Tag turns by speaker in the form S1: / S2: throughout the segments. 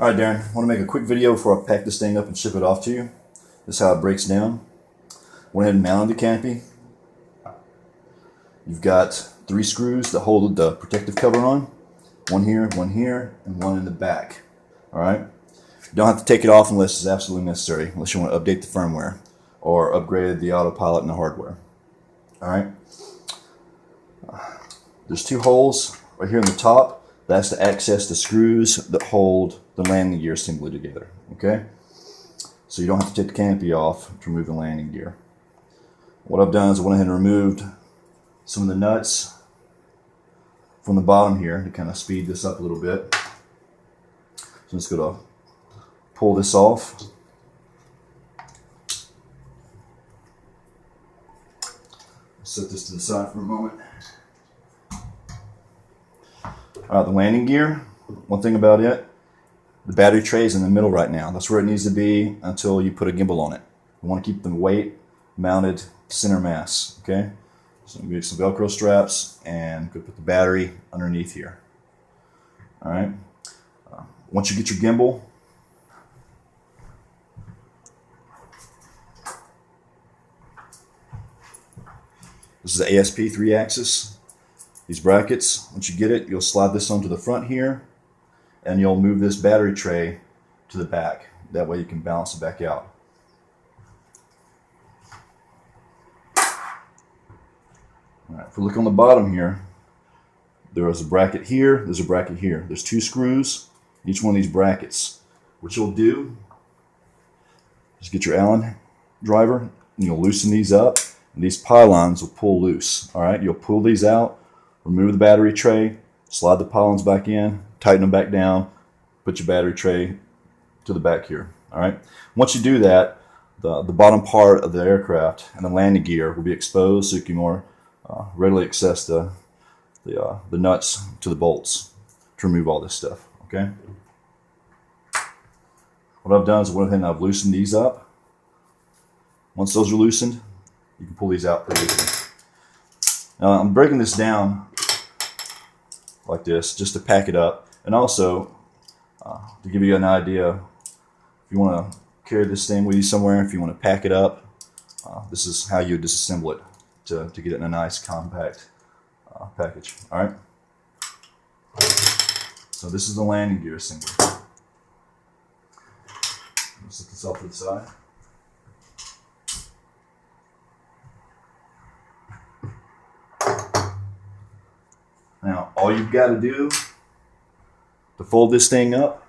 S1: Alright, Darren, I want to make a quick video before I pack this thing up and ship it off to you. This is how it breaks down. Went ahead and mounted the canopy. You've got 3 screws that hold the protective cover on. One here, and one in the back. Alright? You don't have to take it off unless it's absolutely necessary, unless you want to update the firmware or upgrade the autopilot and the hardware. Alright? There's 2 holes right here in the top. That's to access the screws that hold the landing gear assembly together. Okay? So you don't have to take the canopy off to remove the landing gear. What I've done is I went ahead and removed some of the nuts from the bottom here to kind of speed this up a little bit. So I'm just going to pull this off. Set this to the side for a moment. Alright, the landing gear, one thing about it, the battery tray is in the middle right now. That's where it needs to be until you put a gimbal on it. You want to keep the weight mounted center mass, okay? So I'm going to get some Velcro straps and put the battery underneath here. Alright, once you get your gimbal, this is the ASP 3-axis. These brackets, once you get it, you'll slide this onto the front here, and you'll move this battery tray to the back. That way you can balance it back out. Alright, if we look on the bottom here, there is a bracket here, there's a bracket here. There's 2 screws, each one of these brackets. What you'll do is get your Allen driver, and you'll loosen these up, and these pylons will pull loose. Alright, you'll pull these out, remove the battery tray, slide the pylons back in, tighten them back down, put your battery tray to the back here. Alright, once you do that, the bottom part of the aircraft and the landing gear will be exposed so you can more readily access the nuts to the bolts to remove all this stuff. Okay. What I've done is I went ahead and I've loosened these up. Once those are loosened, you can pull these out pretty easily. Now I'm breaking this down like this just to pack it up, and also to give you an idea, if you want to carry this thing with you somewhere, if you want to pack it up, this is how you disassemble it to get it in a nice compact package. Alright, so this is the landing gear assembly. Let's set this off to the side. Now, all you've got to do to fold this thing up,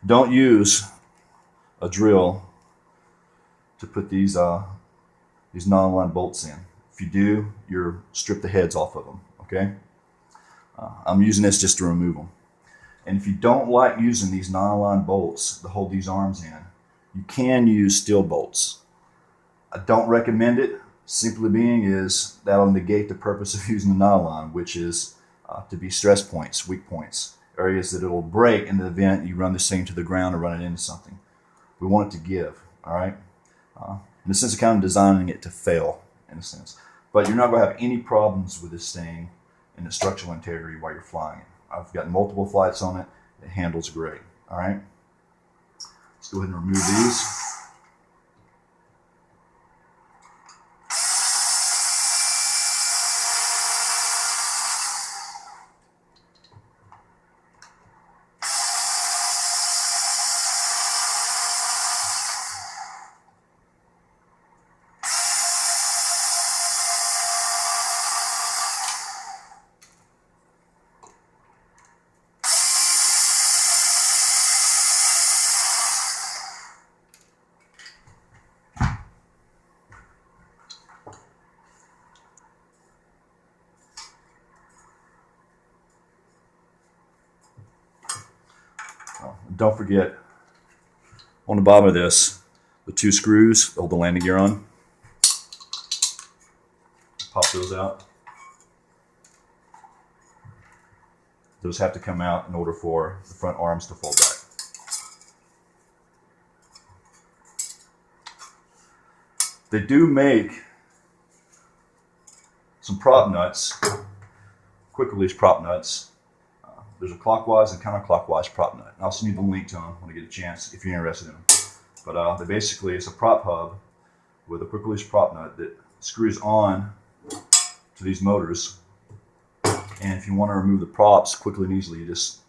S1: don't use a drill to put these non-aligned bolts in. If you do, you're strip the heads off of them. Okay? I'm using this just to remove them. And if you don't like using these non-aligned bolts to hold these arms in, you can use steel bolts. I don't recommend it. Simply being is that'll negate the purpose of using the non-aligned, which is to be stress points, weak points, areas that it'll break in the event you run this thing to the ground or run it into something. We want it to give, all right? In a sense of kind of designing it to fail, in a sense. But you're not going to have any problems with this thing in the structural integrity while you're flying it. I've got multiple flights on it. It handles great, all right? Let's go ahead and remove these. Don't forget, on the bottom of this, the 2 screws that hold the landing gear on. Pop those out. Those have to come out in order for the front arms to fold back. They do make some prop nuts, quick release prop nuts. There's a clockwise and counterclockwise prop nut. I'll send you the link to them when I get a chance if you're interested in them. But they basically, it's a prop hub with a quick release prop nut that screws on to these motors. And if you want to remove the props quickly and easily, you just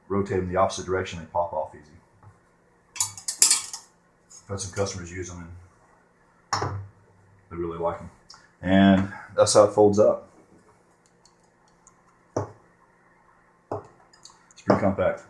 S1: rotate them the opposite direction, they pop off easy. I've had some customers use them and they really like them. And that's how it folds up. It's pretty compact.